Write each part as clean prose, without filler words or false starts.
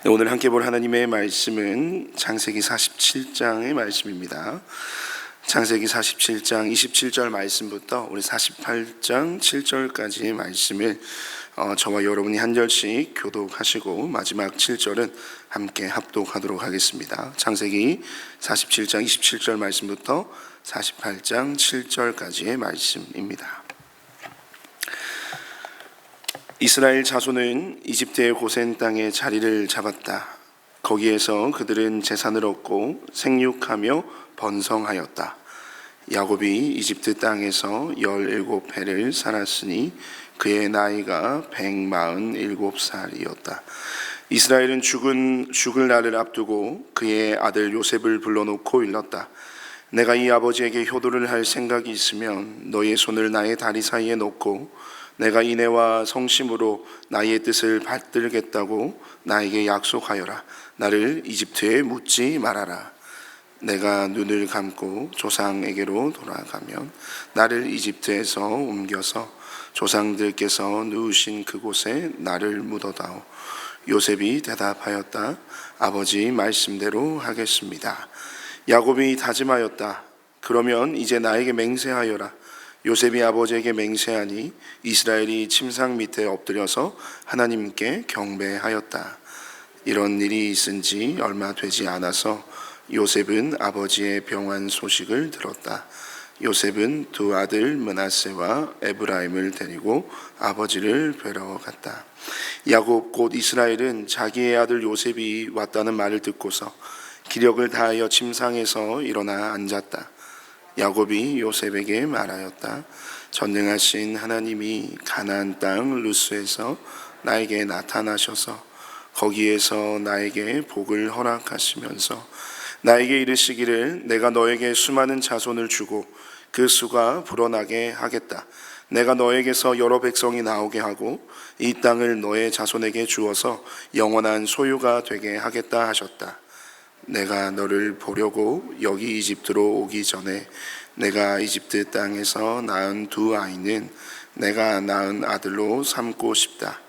오늘 함께 볼 하나님의 말씀은 창세기 47장의 말씀입니다. 창세기 47장 27절 말씀부터 우리 48장 7절까지의 말씀을 저와 여러분이 한 절씩 교독하시고 마지막 7절은 함께 합독하도록 하겠습니다. 창세기 47장 27절 말씀부터 48장 7절까지의 말씀입니다. 이스라엘 자손은 이집트의 고센 땅에 자리를 잡았다. 거기에서 그들은 재산을 얻고 생육하며 번성하였다. 야곱이 이집트 땅에서 17해를 살았으니 그의 나이가 147살이었다. 이스라엘은 죽을 날을 앞두고 그의 아들 요셉을 불러놓고 일렀다. 내가 이 아버지에게 효도를 할 생각이 있으면 너의 손을 나의 다리 사이에 놓고 내가 인애와 성심으로 나의 뜻을 받들겠다고 나에게 약속하여라. 나를 이집트에 묻지 말아라. 내가 눈을 감고 조상에게로 돌아가면 나를 이집트에서 옮겨서 조상들께서 누우신 그곳에 나를 묻어다오. 요셉이 대답하였다. 아버지 말씀대로 하겠습니다. 야곱이 다짐하였다. 그러면 이제 나에게 맹세하여라. 요셉이 아버지에게 맹세하니 이스라엘이 침상 밑에 엎드려서 하나님께 경배하였다. 이런 일이 있은 지 얼마 되지 않아서 요셉은 아버지의 병환 소식을 들었다. 요셉은 두 아들 므낫세와 에브라임을 데리고 아버지를 뵈러 갔다. 야곱 곧 이스라엘은 자기의 아들 요셉이 왔다는 말을 듣고서 기력을 다하여 침상에서 일어나 앉았다. 야곱이 요셉에게 말하였다. 전능하신 하나님이 가나안 땅 루스에서 나에게 나타나셔서 거기에서 나에게 복을 허락하시면서 나에게 이르시기를 내가 너에게 수많은 자손을 주고 그 수가 불어나게 하겠다. 내가 너에게서 여러 백성이 나오게 하고 이 땅을 너의 자손에게 주어서 영원한 소유가 되게 하겠다 하셨다. 내가 너를 보려고 여기 이집트로 오기 전에 내가 이집트 땅에서 낳은 두 아이는 내가 낳은 아들로 삼고 싶다.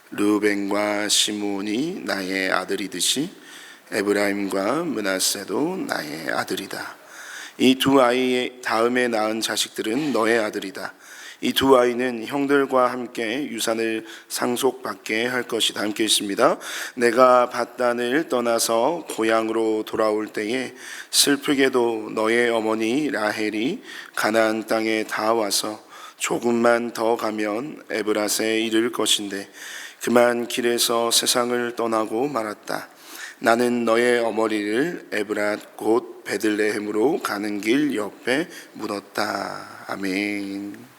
르우벤과 시므온이 나의 아들이듯이 에브라임과 므낫세도 나의 아들이다. 이 두 아이의 다음에 낳은 자식들은 너의 아들이다. 이 두 아이는 형들과 함께 유산을 상속받게 할 것이다. 함께 있습니다. 내가 밧단을 떠나서 고향으로 돌아올 때에 슬프게도 너의 어머니 라헬이 가나안 땅에 다 와서 조금만 더 가면 에브라스에 이를 것인데 그만 길에서 세상을 떠나고 말았다. 나는 너의 어머니를 에브랏 곧 베들레헴으로 가는 길 옆에 묻었다. 아멘.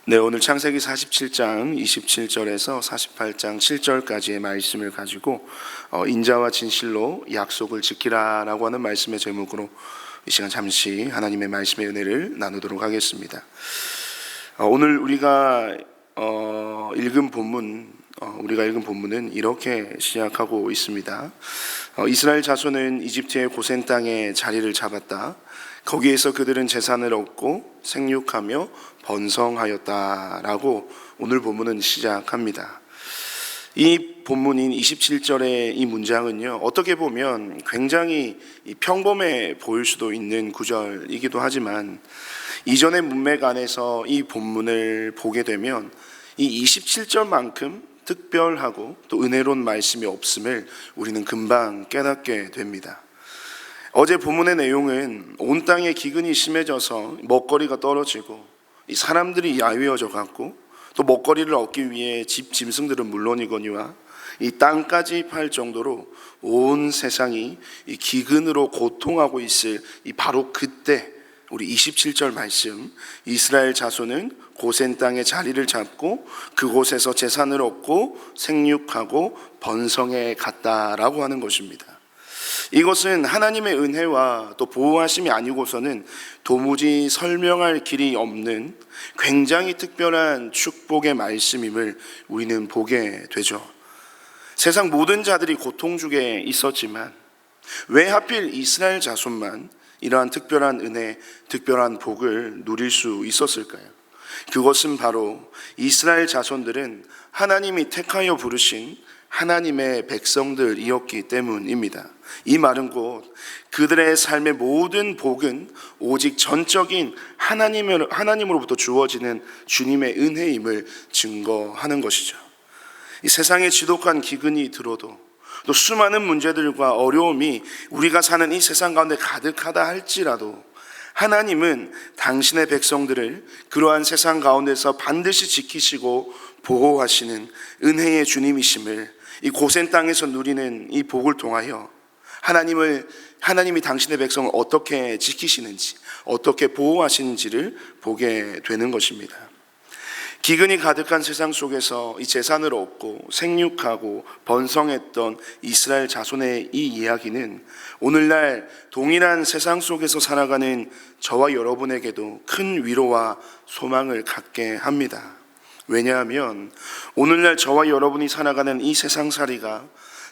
네, 오늘 창세기 47장 27절에서 48장 7절까지의 말씀을 가지고 인자와 진실로 약속을 지키라라고 하는 말씀의 제목으로 이 시간 잠시 하나님의 말씀의 은혜를 나누도록 하겠습니다. 오늘 우리가 읽은 본문은 이렇게 시작하고 있습니다. 이스라엘 자손은 이집트의 고센 땅에 자리를 잡았다. 거기에서 그들은 재산을 얻고 생육하며 번성하였다라고 오늘 본문은 시작합니다. 이 본문인 27절의 이 문장은요, 어떻게 보면 굉장히 평범해 보일 수도 있는 구절이기도 하지만 이전의 문맥 안에서 이 본문을 보게 되면 이 27절만큼 특별하고 또 은혜로운 말씀이 없음을 우리는 금방 깨닫게 됩니다. 어제 본문의 내용은 온 땅에 기근이 심해져서 먹거리가 떨어지고 이 사람들이 야위어져 갔고 또 먹거리를 얻기 위해 짐승들은 물론이거니와 이 땅까지 팔 정도로 온 세상이 이 기근으로 고통하고 있을 이 바로 그때 우리 27절 말씀, 이스라엘 자손은 고센 땅에 자리를 잡고 그곳에서 재산을 얻고 생육하고 번성해 갔다라고 하는 것입니다. 이것은 하나님의 은혜와 또 보호하심이 아니고서는 도무지 설명할 길이 없는 굉장히 특별한 축복의 말씀임을 우리는 보게 되죠. 세상 모든 자들이 고통 중에 있었지만 왜 하필 이스라엘 자손만 이러한 특별한 은혜, 특별한 복을 누릴 수 있었을까요? 그것은 바로 이스라엘 자손들은 하나님이 택하여 부르신 하나님의 백성들이었기 때문입니다. 이 말은 곧 그들의 삶의 모든 복은 오직 전적인 하나님으로부터 주어지는 주님의 은혜임을 증거하는 것이죠. 이 세상에 지독한 기근이 들어도, 또 수많은 문제들과 어려움이 우리가 사는 이 세상 가운데 가득하다 할지라도 하나님은 당신의 백성들을 그러한 세상 가운데서 반드시 지키시고 보호하시는 은혜의 주님이심을 이 고센 땅에서 누리는 이 복을 통하여 하나님이 당신의 백성을 어떻게 지키시는지, 어떻게 보호하시는지를 보게 되는 것입니다. 기근이 가득한 세상 속에서 이 재산을 얻고 생육하고 번성했던 이스라엘 자손의 이 이야기는 오늘날 동일한 세상 속에서 살아가는 저와 여러분에게도 큰 위로와 소망을 갖게 합니다. 왜냐하면 오늘날 저와 여러분이 살아가는 이 세상살이가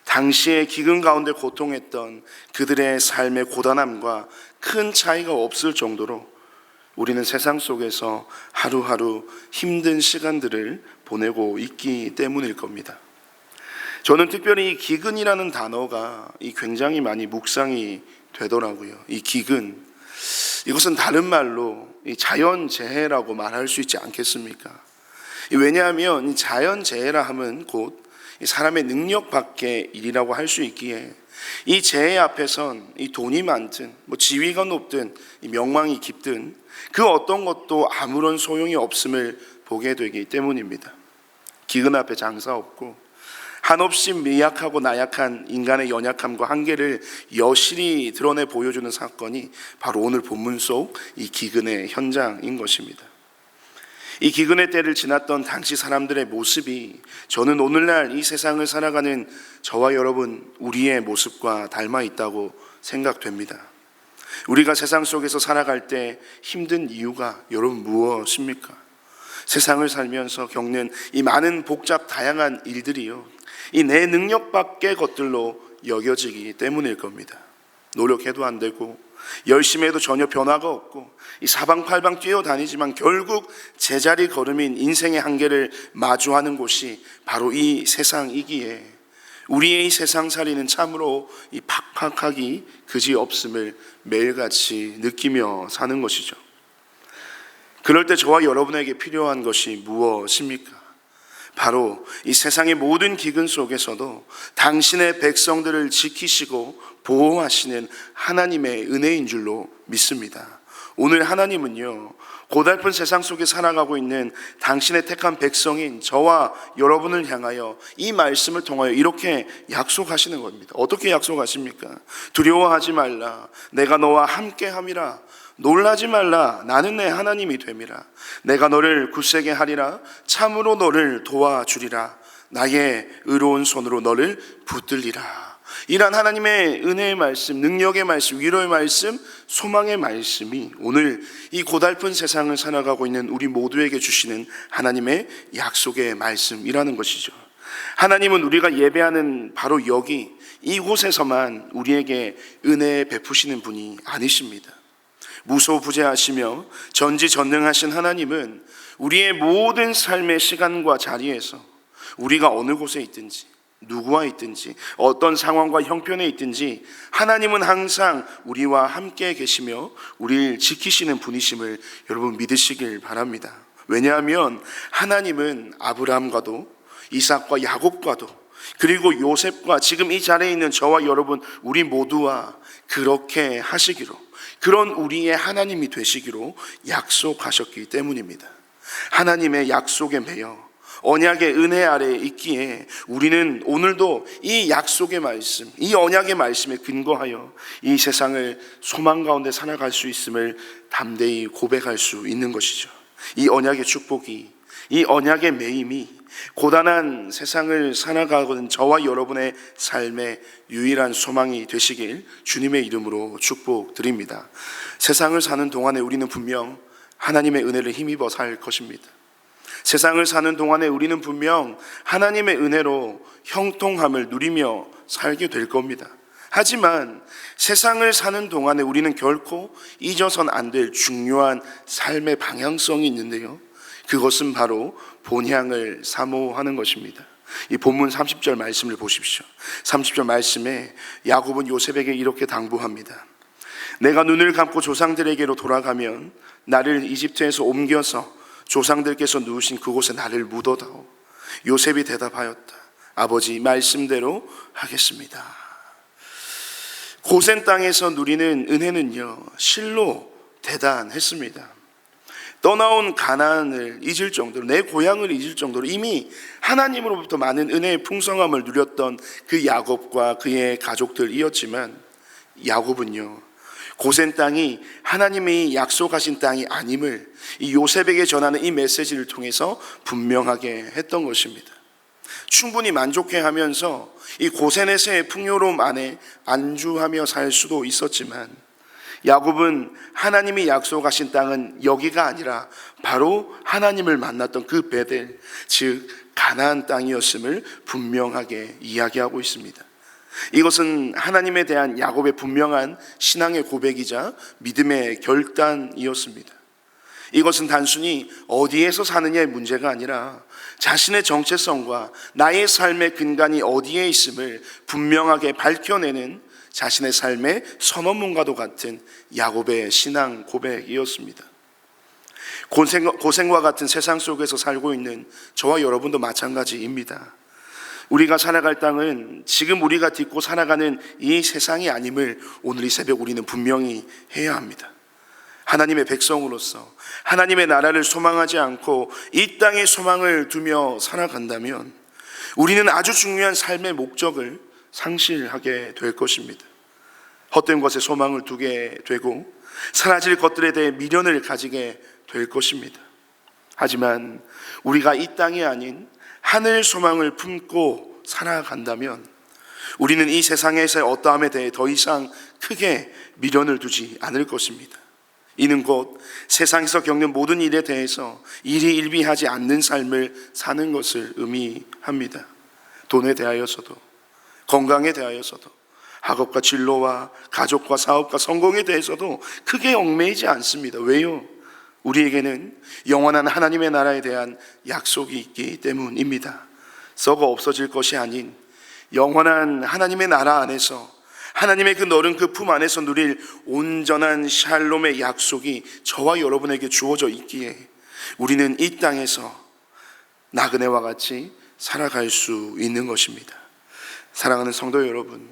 당시의 기근 가운데 고통했던 그들의 삶의 고단함과 큰 차이가 없을 정도로 우리는 세상 속에서 하루하루 힘든 시간들을 보내고 있기 때문일 겁니다. 저는 특별히 이 기근이라는 단어가 굉장히 많이 묵상이 되더라고요. 이 기근, 이것은 다른 말로 자연재해라고 말할 수 있지 않겠습니까? 왜냐하면 이 자연재해라 하면 곧 사람의 능력 밖의 일이라고 할 수 있기에 이 재해 앞에선 이 돈이 많든 지위가 높든 이 명망이 깊든 그 어떤 것도 아무런 소용이 없음을 보게 되기 때문입니다. 기근 앞에 장사 없고 한없이 미약하고 나약한 인간의 연약함과 한계를 여실히 드러내 보여주는 사건이 바로 오늘 본문 속 이 기근의 현장인 것입니다. 이 기근의 때를 지났던 당시 사람들의 모습이 저는 오늘날 이 세상을 살아가는 저와 여러분 우리의 모습과 닮아 있다고 생각됩니다. 우리가 세상 속에서 살아갈 때 힘든 이유가 여러분 무엇입니까? 세상을 살면서 겪는 이 많은 복잡 다양한 일들이요, 이 내 능력 밖의 것들로 여겨지기 때문일 겁니다. 노력해도 안 되고 열심히 해도 전혀 변화가 없고 이 사방팔방 뛰어다니지만 결국 제자리 걸음인 인생의 한계를 마주하는 곳이 바로 이 세상이기에 우리의 이 세상살이는 참으로 이 팍팍하기 그지없음을 매일같이 느끼며 사는 것이죠. 그럴 때 저와 여러분에게 필요한 것이 무엇입니까? 바로 이 세상의 모든 기근 속에서도 당신의 백성들을 지키시고 보호하시는 하나님의 은혜인 줄로 믿습니다. 오늘 하나님은요, 고달픈 세상 속에 살아가고 있는 당신의 택한 백성인 저와 여러분을 향하여 이 말씀을 통하여 이렇게 약속하시는 겁니다. 어떻게 약속하십니까? 두려워하지 말라, 내가 너와 함께함이라. 놀라지 말라, 나는 내 하나님이 됨이라. 내가 너를 굳세게 하리라. 참으로 너를 도와주리라. 나의 의로운 손으로 너를 붙들리라. 이란 하나님의 은혜의 말씀, 능력의 말씀, 위로의 말씀, 소망의 말씀이 오늘 이 고달픈 세상을 살아가고 있는 우리 모두에게 주시는 하나님의 약속의 말씀이라는 것이죠. 하나님은 우리가 예배하는 바로 여기 이곳에서만 우리에게 은혜 베푸시는 분이 아니십니다. 무소부재하시며 전지전능하신 하나님은 우리의 모든 삶의 시간과 자리에서 우리가 어느 곳에 있든지 누구와 있든지 어떤 상황과 형편에 있든지 하나님은 항상 우리와 함께 계시며 우리를 지키시는 분이심을 여러분 믿으시길 바랍니다. 왜냐하면 하나님은 아브라함과도 이삭과 야곱과도 그리고 요셉과 지금 이 자리에 있는 저와 여러분 우리 모두와 그렇게 하시기로, 그런 우리의 하나님이 되시기로 약속하셨기 때문입니다. 하나님의 약속에 매여 언약의 은혜 아래에 있기에 우리는 오늘도 이 약속의 말씀, 이 언약의 말씀에 근거하여 이 세상을 소망 가운데 살아갈 수 있음을 담대히 고백할 수 있는 것이죠. 이 언약의 축복이, 이 언약의 매임이 고단한 세상을 살아가고는 저와 여러분의 삶의 유일한 소망이 되시길 주님의 이름으로 축복드립니다. 세상을 사는 동안에 우리는 분명 하나님의 은혜를 힘입어 살 것입니다. 세상을 사는 동안에 우리는 분명 하나님의 은혜로 형통함을 누리며 살게 될 겁니다. 하지만 세상을 사는 동안에 우리는 결코 잊어선 안 될 중요한 삶의 방향성이 있는데요, 그것은 바로 본향을 사모하는 것입니다. 이 본문 30절 말씀을 보십시오. 30절 말씀에 야곱은 요셉에게 이렇게 당부합니다. 내가 눈을 감고 조상들에게로 돌아가면 나를 이집트에서 옮겨서 조상들께서 누우신 그곳에 나를 묻어다오. 요셉이 대답하였다. 아버지 말씀대로 하겠습니다. 고센 땅에서 누리는 은혜는요, 실로 대단했습니다. 떠나온 가나안을 잊을 정도로, 내 고향을 잊을 정도로 이미 하나님으로부터 많은 은혜의 풍성함을 누렸던 그 야곱과 그의 가족들이었지만, 야곱은요, 고센 땅이 하나님이 약속하신 땅이 아님을 이 요셉에게 전하는 이 메시지를 통해서 분명하게 했던 것입니다. 충분히 만족해하면서 이 고센에서의 풍요로움 안에 안주하며 살 수도 있었지만, 야곱은 하나님이 약속하신 땅은 여기가 아니라 바로 하나님을 만났던 그 베델, 즉 가나안 땅이었음을 분명하게 이야기하고 있습니다. 이것은 하나님에 대한 야곱의 분명한 신앙의 고백이자 믿음의 결단이었습니다. 이것은 단순히 어디에서 사느냐의 문제가 아니라 자신의 정체성과 나의 삶의 근간이 어디에 있음을 분명하게 밝혀내는 자신의 삶의 선언문과도 같은 야곱의 신앙 고백이었습니다. 고생과 같은 세상 속에서 살고 있는 저와 여러분도 마찬가지입니다. 우리가 살아갈 땅은 지금 우리가 딛고 살아가는 이 세상이 아님을 오늘 이 새벽 우리는 분명히 해야 합니다. 하나님의 백성으로서 하나님의 나라를 소망하지 않고 이 땅에 소망을 두며 살아간다면 우리는 아주 중요한 삶의 목적을 상실하게 될 것입니다. 헛된 것에 소망을 두게 되고 사라질 것들에 대해 미련을 가지게 될 것입니다. 하지만 우리가 이 땅이 아닌 하늘 소망을 품고 살아간다면 우리는 이 세상에서의 어떠함에 대해 더 이상 크게 미련을 두지 않을 것입니다. 이는 곧 세상에서 겪는 모든 일에 대해서 일희일비하지 않는 삶을 사는 것을 의미합니다. 돈에 대하여서도, 건강에 대하여서도, 학업과 진로와 가족과 사업과 성공에 대해서도 크게 얽매이지 않습니다. 왜요? 우리에게는 영원한 하나님의 나라에 대한 약속이 있기 때문입니다. 썩어 없어질 것이 아닌 영원한 하나님의 나라 안에서 하나님의 그 넓은 그 품 안에서 누릴 온전한 샬롬의 약속이 저와 여러분에게 주어져 있기에 우리는 이 땅에서 나그네와 같이 살아갈 수 있는 것입니다. 사랑하는 성도 여러분,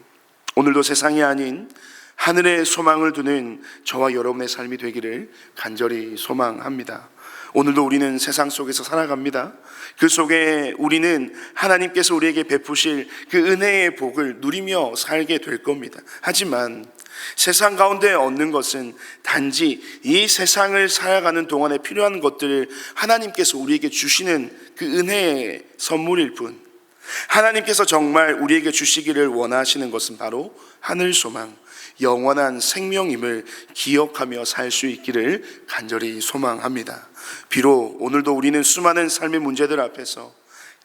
오늘도 세상이 아닌 하늘의 소망을 두는 저와 여러분의 삶이 되기를 간절히 소망합니다. 오늘도 우리는 세상 속에서 살아갑니다. 그 속에 우리는 하나님께서 우리에게 베푸실 그 은혜의 복을 누리며 살게 될 겁니다. 하지만 세상 가운데 얻는 것은 단지 이 세상을 살아가는 동안에 필요한 것들을 하나님께서 우리에게 주시는 그 은혜의 선물일 뿐, 하나님께서 정말 우리에게 주시기를 원하시는 것은 바로 하늘 소망, 영원한 생명임을 기억하며 살 수 있기를 간절히 소망합니다. 비록 오늘도 우리는 수많은 삶의 문제들 앞에서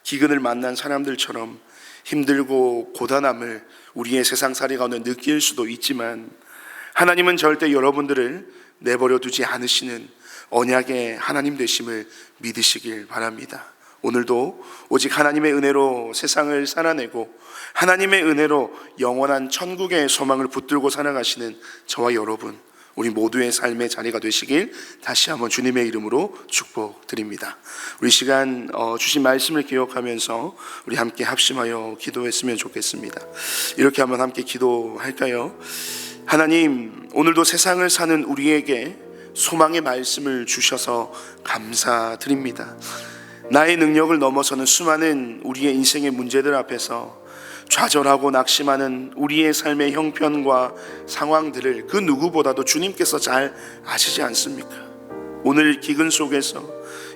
기근을 만난 사람들처럼 힘들고 고단함을 우리의 세상살이 가운데 느낄 수도 있지만 하나님은 절대 여러분들을 내버려 두지 않으시는 언약의 하나님 되심을 믿으시길 바랍니다. 오늘도 오직 하나님의 은혜로 세상을 살아내고 하나님의 은혜로 영원한 천국의 소망을 붙들고 살아가시는 저와 여러분, 우리 모두의 삶의 자리가 되시길 다시 한번 주님의 이름으로 축복드립니다. 우리 시간 주신 말씀을 기억하면서 우리 함께 합심하여 기도했으면 좋겠습니다. 이렇게 한번 함께 기도할까요? 하나님, 오늘도 세상을 사는 우리에게 소망의 말씀을 주셔서 감사드립니다. 나의 능력을 넘어서는 수많은 우리의 인생의 문제들 앞에서 좌절하고 낙심하는 우리의 삶의 형편과 상황들을 그 누구보다도 주님께서 잘 아시지 않습니까? 오늘 기근 속에서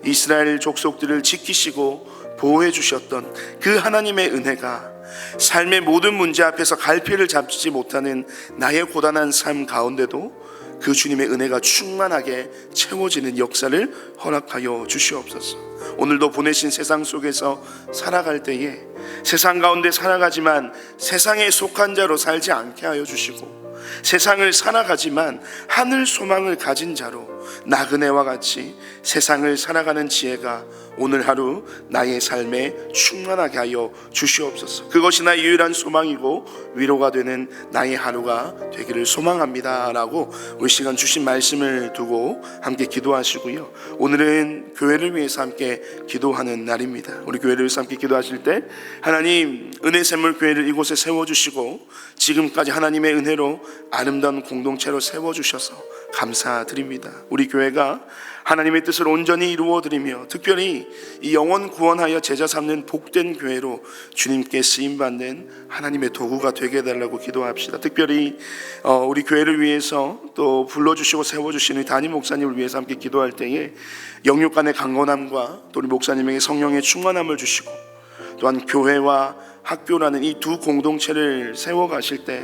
이스라엘 족속들을 지키시고 보호해 주셨던 그 하나님의 은혜가 삶의 모든 문제 앞에서 갈피를 잡지 못하는 나의 고단한 삶 가운데도 그 주님의 은혜가 충만하게 채워지는 역사를 허락하여 주시옵소서. 오늘도 보내신 세상 속에서 살아갈 때에 세상 가운데 살아가지만 세상에 속한 자로 살지 않게 하여 주시고, 세상을 살아가지만 하늘 소망을 가진 자로 나그네와 같이 세상을 살아가는 지혜가 오늘 하루 나의 삶에 충만하게 하여 주시옵소서. 그것이 나의 유일한 소망이고 위로가 되는 나의 하루가 되기를 소망합니다 라고 우리 시간 주신 말씀을 두고 함께 기도하시고요. 오늘은 교회를 위해서 함께 기도하는 날입니다. 우리 교회를 위해서 함께 기도하실 때 하나님 은혜 샘물 교회를 이곳에 세워주시고 지금까지 하나님의 은혜로 아름다운 공동체로 세워주셔서 감사드립니다. 우리 교회가 하나님의 뜻을 온전히 이루어드리며 특별히 이 영혼 구원하여 제자 삼는 복된 교회로 주님께 쓰임받는 하나님의 도구가 되게 해달라고 기도합시다. 특별히 우리 교회를 위해서 또 불러주시고 세워주시는 담임 목사님을 위해서 함께 기도할 때에 영육 간의 강건함과 또 우리 목사님에게 성령의 충만함을 주시고 또한 교회와 학교라는 이 두 공동체를 세워가실 때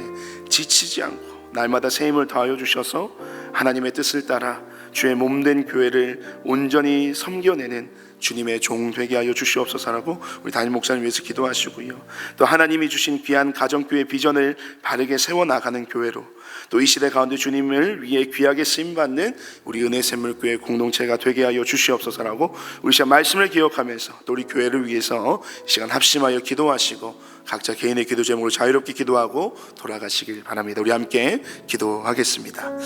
지치지 않고 날마다 새 힘을 더하여 주셔서 하나님의 뜻을 따라 주의 몸된 교회를 온전히 섬겨내는 주님의 종 되게 하여 주시옵소서라고 우리 담임 목사님 위해서 기도하시고요. 또 하나님이 주신 귀한 가정교회 비전을 바르게 세워나가는 교회로 또 이 시대 가운데 주님을 위해 귀하게 쓰임받는 우리 은혜샘물교회 공동체가 되게 하여 주시옵소서라고 우리 시간 말씀을 기억하면서 또 우리 교회를 위해서 이 시간 합심하여 기도하시고 각자 개인의 기도 제목으로 자유롭게 기도하고 돌아가시길 바랍니다. 우리 함께 기도하겠습니다.